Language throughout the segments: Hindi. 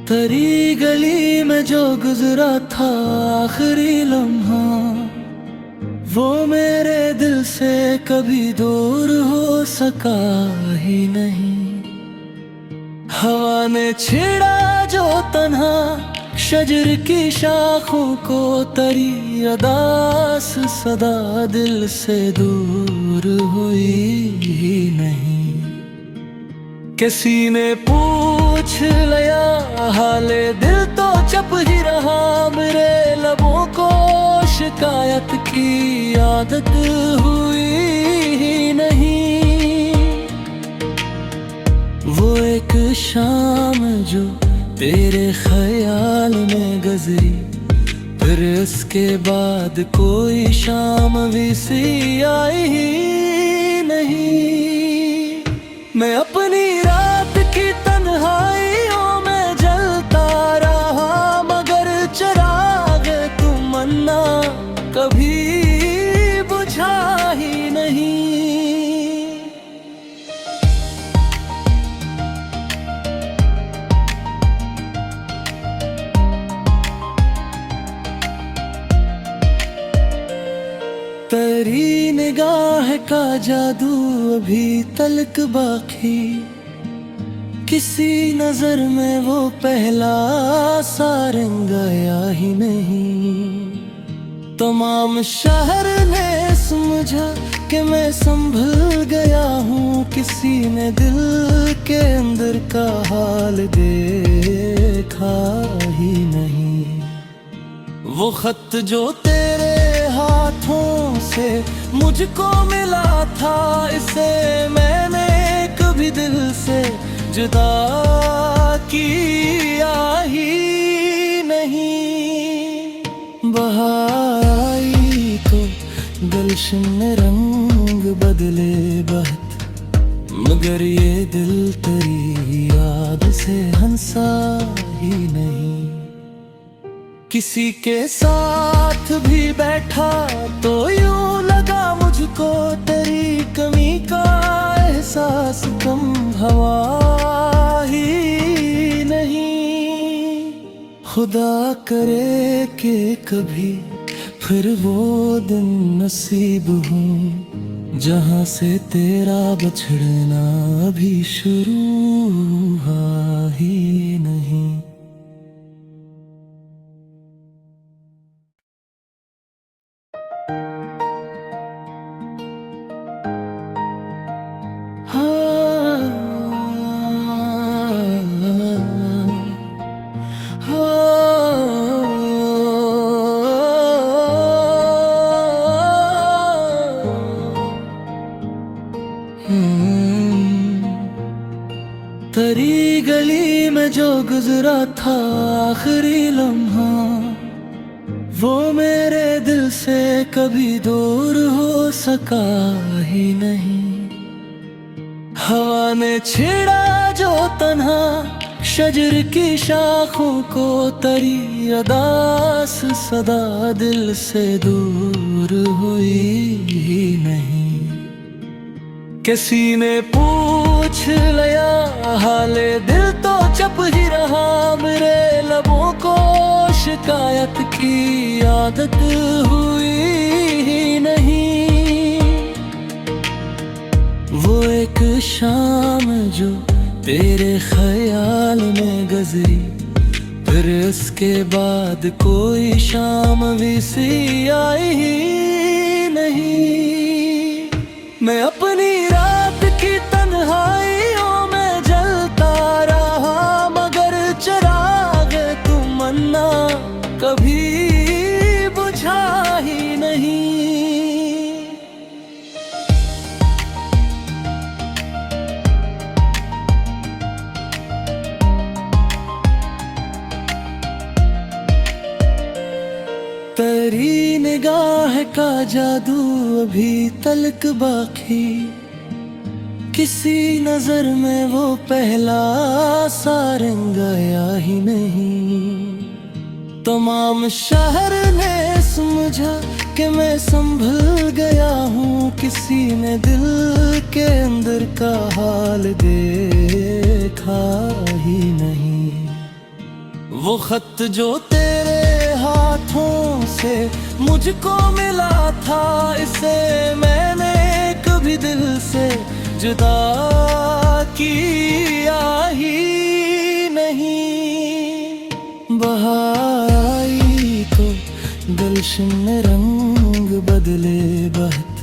तरी गली में जो गुजरा था आखिरी लम्हा, वो मेरे दिल से कभी दूर हो सका ही नहीं। हवा ने छेड़ा जो तन्हा शजर की शाखों को, तरी अदास सदा दिल से दूर हुई ही नहीं। किसी ने पूछ लिया हाले दिल तो चुप ही रहा, मेरे लबों को शिकायत की आदत हुई ही नहीं। वो एक शाम जो तेरे ख्याल में गुजरी, फिर उसके बाद कोई शाम भी सी आई ही नहीं। मैं अपनी रात की तन्हाइयों में जलता रहा, मगर चिराग तमन्ना कभी बुझा ही नहीं। तेरी निगाह का जादू अभी तलक बाकी, किसी नजर में वो पहला सा रंग आया ही नहीं। तमाम शहर ने समझा कि मैं संभल गया हूँ, किसी ने दिल के अंदर का हाल देखा ही नहीं। वो खत जो तेरे हाथों से मुझको मिला था, इसे मैंने कभी दिल से जुदा किया ही नहीं। बहार आई तो गुलशन में रंग बदले बहुत, मगर ये दिल तेरी याद से हंसा ही नहीं। किसी के साथ भी बैठा तो यूं लगा मुझको, तेरी कमी का एहसास कम हवा ही नहीं। खुदा करे कि कभी फिर वो दिन नसीब हो, जहां से तेरा बछड़ना अभी शुरू हुआ ही नहीं। तरी गली में जो गुजरा था आखिरी लम्हा, वो मेरे दिल से कभी दूर हो सका ही नहीं। हवा ने छेड़ा जो तन्हा शजर की शाखों को, तरी अदास सदा दिल से दूर हुई ही नहीं। किसी ने पूछ लिया हाले दिल तो चुप ही रहा, मेरे लबों को शिकायत की आदत हुई ही नहीं। वो एक शाम जो तेरे ख्याल में गुजरी, फिर उसके बाद कोई शाम भी सी आई ही नहीं। मैं अपनी रात की तन्हाइयों में जलता रहा, मगर चिराग तमन्ना कभी बुझा ही नहीं। तेरी निगाह का जादू अभी तलक बाकी, किसी नजर में वो पहला सा रंग आया ही नहीं। तमाम शहर ने समझा कि मैं संभल गया हूँ, किसी ने दिल के अंदर का हाल देखा ही नहीं। वो खत जो तेरे हाथों से मुझको मिला था, इसे मैंने कभी दिल से जुदा किया ही नहीं। बहार आई तो गुलशन में रंग बदले बहुत,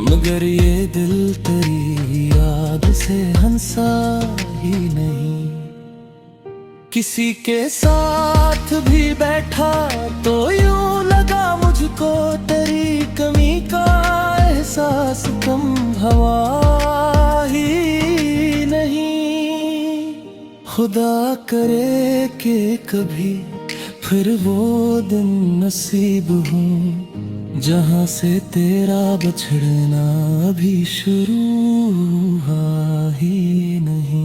मगर ये दिल तेरी याद से हंसा ही नहीं। किसी के साथ भी बैठा तो यूं लगा मुझको, तेरी कमी का एहसास कम हवा ही नहीं। खुदा करे कि कभी फिर वो दिन नसीब हूँ, जहाँ से तेरा बछड़ना अभी शुरू हुआ ही नहीं।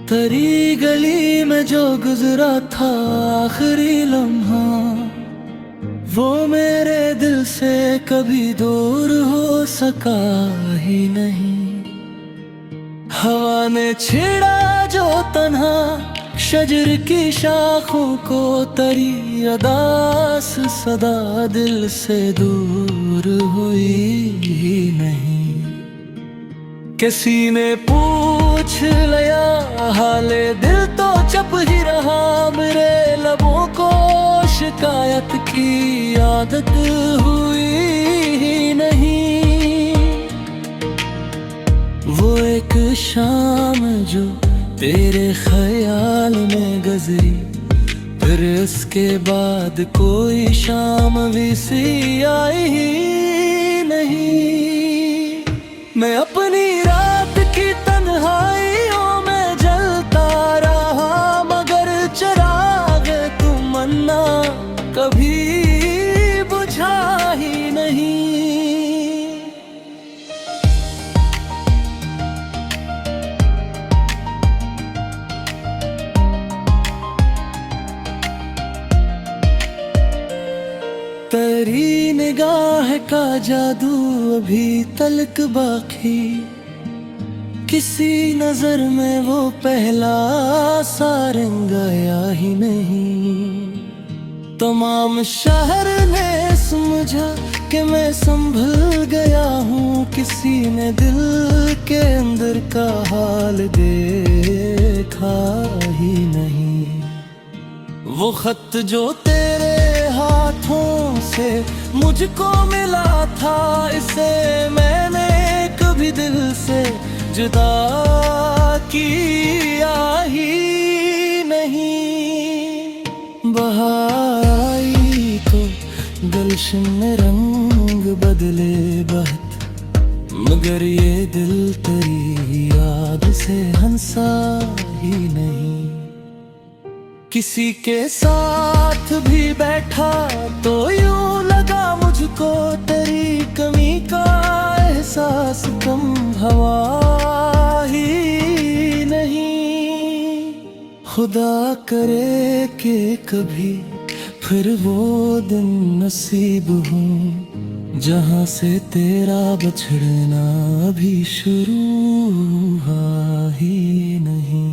तेरी गली में जो गुजरा था आखिरी लम्हा, वो मेरे दिल से कभी दूर हो सका ही नहीं। हवा ने छेड़ा जो तन्हा शजर की शाखों को, तेरी अदास सदा दिल से दूर हुई ही नहीं। किसी ने पूछ लिया हाले दिल तो चुप ही रहा, मेरे लबों को शिकायत की आदत हुई ही नहीं। वो एक शाम जो तेरे ख्याल में गुजरी, फिर उसके बाद कोई शाम भी सी आई ही नहीं। मैं अपनी रात की तन्हाइयों में जलता रहा, मगर चिराग तमन्ना कभी बुझा ही नहीं। तेरी निगाह का जादू अभी तलक बाकी, किसी नजर में वो पहला सा रंग आया ही नहीं। तमाम शहर ने समझा कि मैं संभल गया हूँ, किसी ने दिल के अंदर का हाल देखा ही नहीं। वो खत जो तेरे हाथों से मुझको मिला था, इसे मैंने कभी दिल से जुदा किया ही नहीं। बहार आई तो गुलशन में रंग बदले बहुत, मगर ये दिल तेरी याद से हंसा ही नहीं। किसी के साथ भी बैठा तो यूं लगा मुझको, तेरी कमी का एहसास कम हवा ही नहीं। खुदा करे कि कभी फिर वो दिन नसीब हूँ, जहाँ से तेरा बछड़ना अभी शुरू हुआ ही नहीं।